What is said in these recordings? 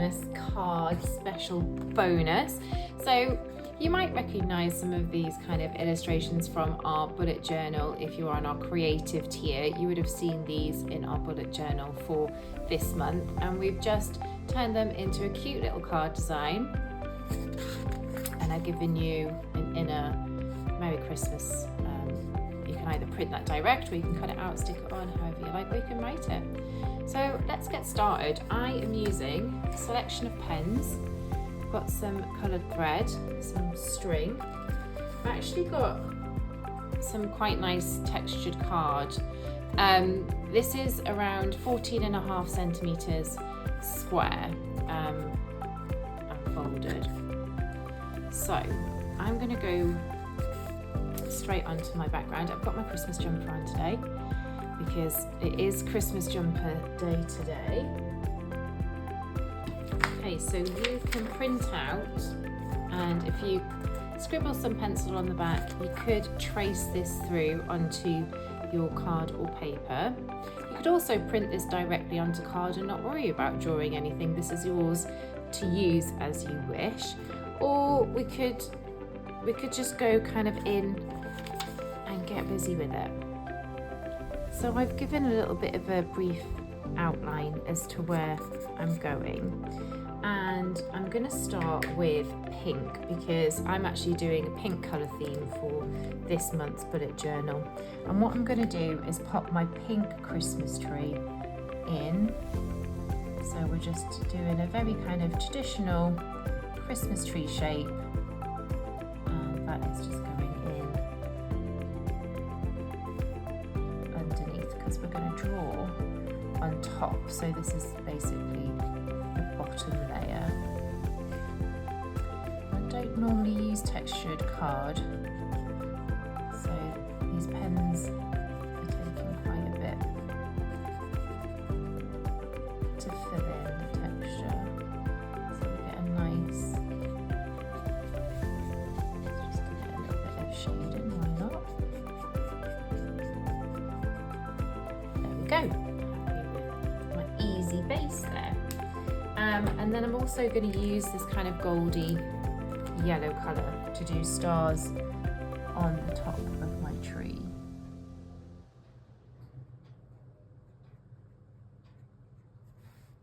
Christmas card special bonus. So you might recognize some of these kind of illustrations from our bullet journal. If you're on our creative tier, you would have seen these in our bullet journal for this month, and we've just turned them into a cute little card design, and I've given you an inner Merry Christmas. You can either print that direct, or you can cut it out, stick it on, however you like, or you can write it. So let's get started. I am using a selection of pens. I've got some coloured thread, some string. I've actually got some quite nice textured card. This is around 14.5 centimetres square and folded. So I'm going to go straight onto my background. I've got my Christmas jumper on today because it is Christmas jumper day today. Okay, so you can print out, and if you scribble some pencil on the back, you could trace this through onto your card or paper. You could also print this directly onto card and not worry about drawing anything. This is yours to use as you wish. Or we could just go kind of in and get busy with it. So I've given a little bit of a brief outline as to where I'm going, and I'm going to start with pink because I'm actually doing a pink colour theme for this month's bullet journal. And what I'm going to do is pop my pink Christmas tree in. So we're just doing a very kind of traditional Christmas tree shape, and that is just going in underneath because we're going to draw on top. So this is basically the bottom layer. I don't normally use textured card, so these pens are taking quite a bit to fill in the texture. So we get a nice, just give it a little bit of shading, why not? There we go. My easy base there. And then I'm also going to use this kind of goldy yellow colour to do stars on the top of my tree.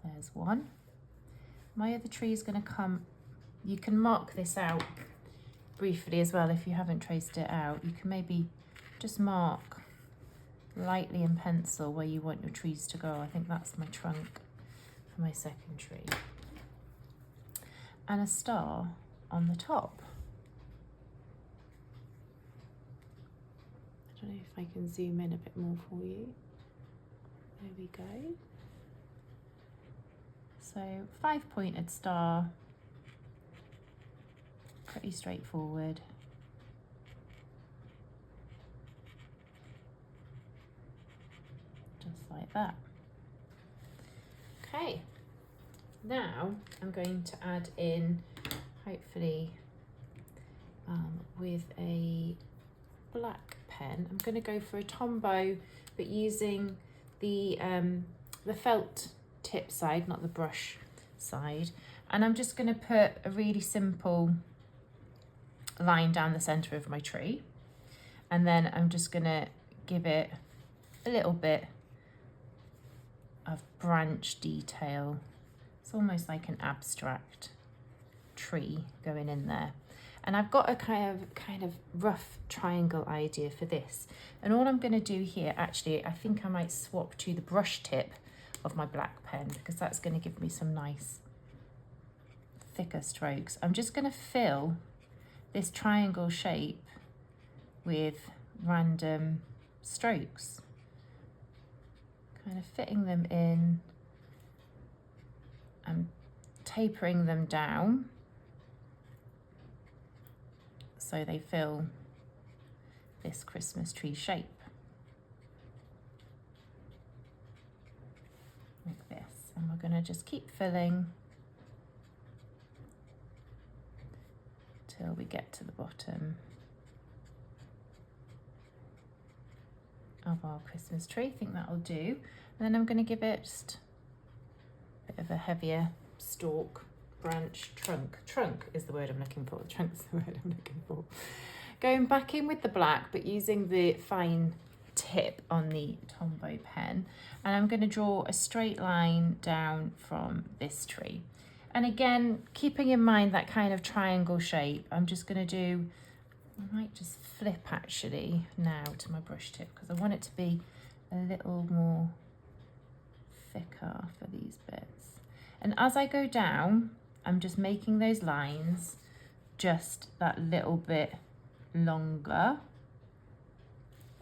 There's one. My other tree is going to come, you can mark this out briefly as well if you haven't traced it out. You can maybe just mark lightly in pencil where you want your trees to go. I think that's my trunk for my second tree. And a star on the top. I don't know if I can zoom in a bit more for you. There we go. So 5-pointed star, pretty straightforward. Just like that. Okay, now I'm going to add in, hopefully with a black pen, I'm going to go for a Tombow, but using the felt tip side, not the brush side. And I'm just going to put a really simple line down the center of my tree. And then I'm just going to give it a little bit of branch detail. It's almost like an abstract tree going in there. And I've got a kind of rough triangle idea for this. And all I'm going to do here, actually, I think I might swap to the brush tip of my black pen because that's going to give me some nice thicker strokes. I'm just going to fill this triangle shape with random strokes, kind of fitting them in and tapering them down so they fill this Christmas tree shape. Like this, and we're going to just keep filling till we get to the bottom of our Christmas tree. I think that'll do. And then I'm going to give it just a bit of a heavier stalk, branch, trunk. Trunk is the word I'm looking for. Trunk's the word I'm looking for. Going back in with the black, but using the fine tip on the Tombow pen, and I'm going to draw a straight line down from this tree. And again, keeping in mind that kind of triangle shape, I'm just going to do, I might just flip actually now to my brush tip because I want it to be a little more thicker for these bits. And as I go down, I'm just making those lines just that little bit longer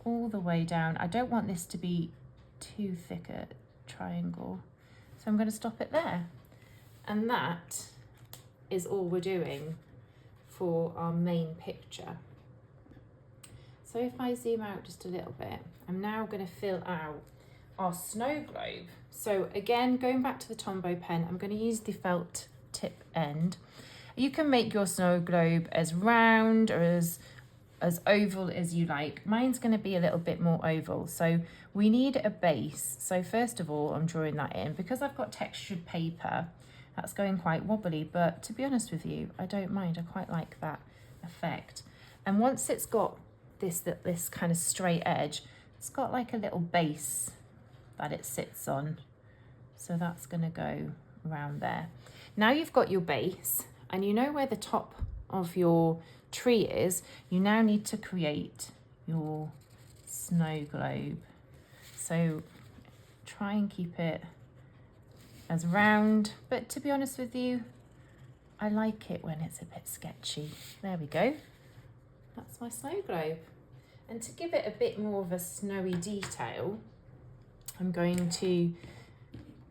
all the way down. I don't want this to be too thick a triangle, so I'm going to stop it there. And that is all we're doing for our main picture. So if I zoom out just a little bit, I'm now going to fill out our snow globe. So again, going back to the Tombow pen, I'm going to use the felt tip end. You can make your snow globe as round or as oval as you like. Mine's going to be a little bit more oval, so we need a base. So first of all, I'm drawing that in. Because I've got textured paper, that's going quite wobbly, but to be honest with you, I don't mind. I quite like that effect. And once it's got this kind of straight edge, it's got like a little base that it sits on. So that's going to go around there. Now you've got your base and you know where the top of your tree is, you now need to create your snow globe. So try and keep it as round, but to be honest with you, I like it when it's a bit sketchy. There we go. That's my snow globe. And to give it a bit more of a snowy detail, I'm going to,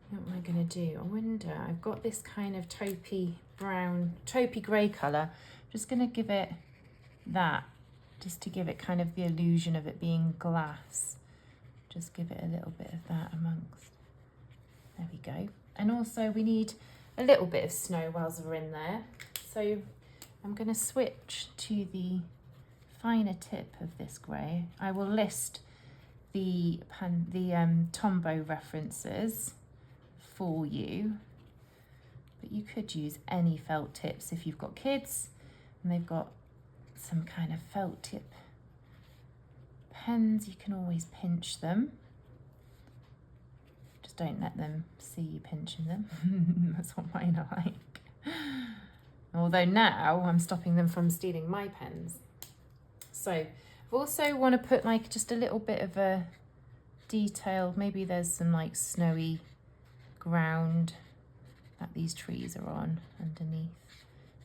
what am I going to do? I wonder, I've got this kind of taupey brown, taupey grey colour. I'm just going to give it that, just to give it kind of the illusion of it being glass. Just give it a little bit of that amongst. There we go. And also we need a little bit of snow whilst we're in there. So I'm going to switch to the finer tip of this grey. I will list the Tombow references for you, but you could use any felt tips if you've got kids and they've got some kind of felt tip pens. You can always pinch them. Just don't let them see you pinching them. That's what mine are like. Although now I'm stopping them from stealing my pens. So I also want to put like just a little bit of a detail. Maybe there's some like snowy ground that these trees are on underneath.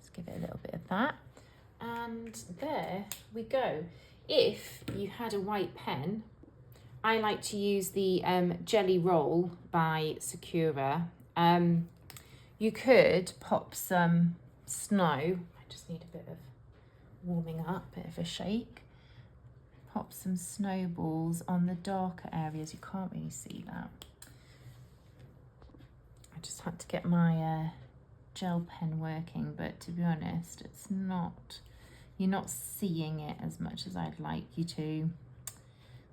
Just give it a little bit of that. And there we go. If you had a white pen, I like to use the Jelly Roll by Sakura. You could pop some snow. I just need a bit of warming up, bit of a shake. Pop some snowballs on the darker areas. You can't really see that. I just had to get my gel pen working, but to be honest, it's not, you're not seeing it as much as I'd like you to.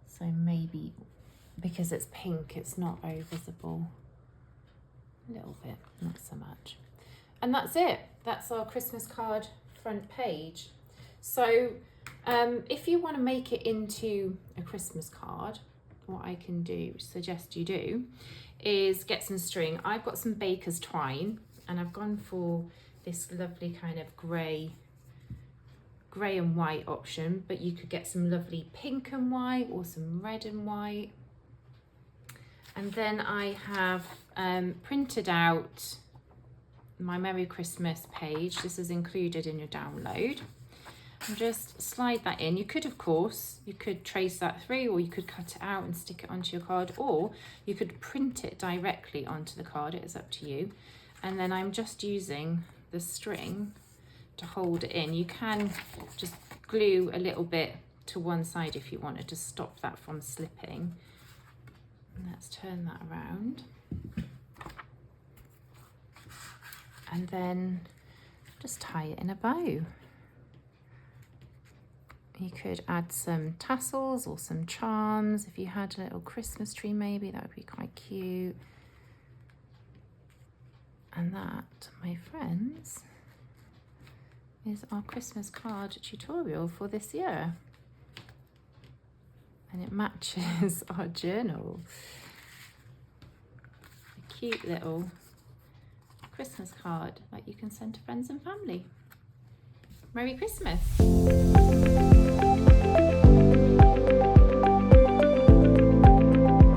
So maybe because it's pink, it's not very visible. A little bit, not so much. And that's it. That's our Christmas card front page. So if you want to make it into a Christmas card, what I can suggest you do, is get some string. I've got some baker's twine and I've gone for this lovely kind of grey and white option, but you could get some lovely pink and white or some red and white. And then I have printed out my Merry Christmas page. This is included in your download. And just slide that in. You could, of course, you could trace that through, or you could cut it out and stick it onto your card, or you could print it directly onto the card. It is up to you. And then I'm just using the string to hold it in. You can just glue a little bit to one side if you wanted to stop that from slipping. And let's turn that around. And then just tie it in a bow. You could add some tassels or some charms. If you had a little Christmas tree maybe, that would be quite cute. And And that, my friends, is our Christmas card tutorial for this year. And it matches our journal. A cute little Christmas card that you can send to friends and family. Merry Christmas!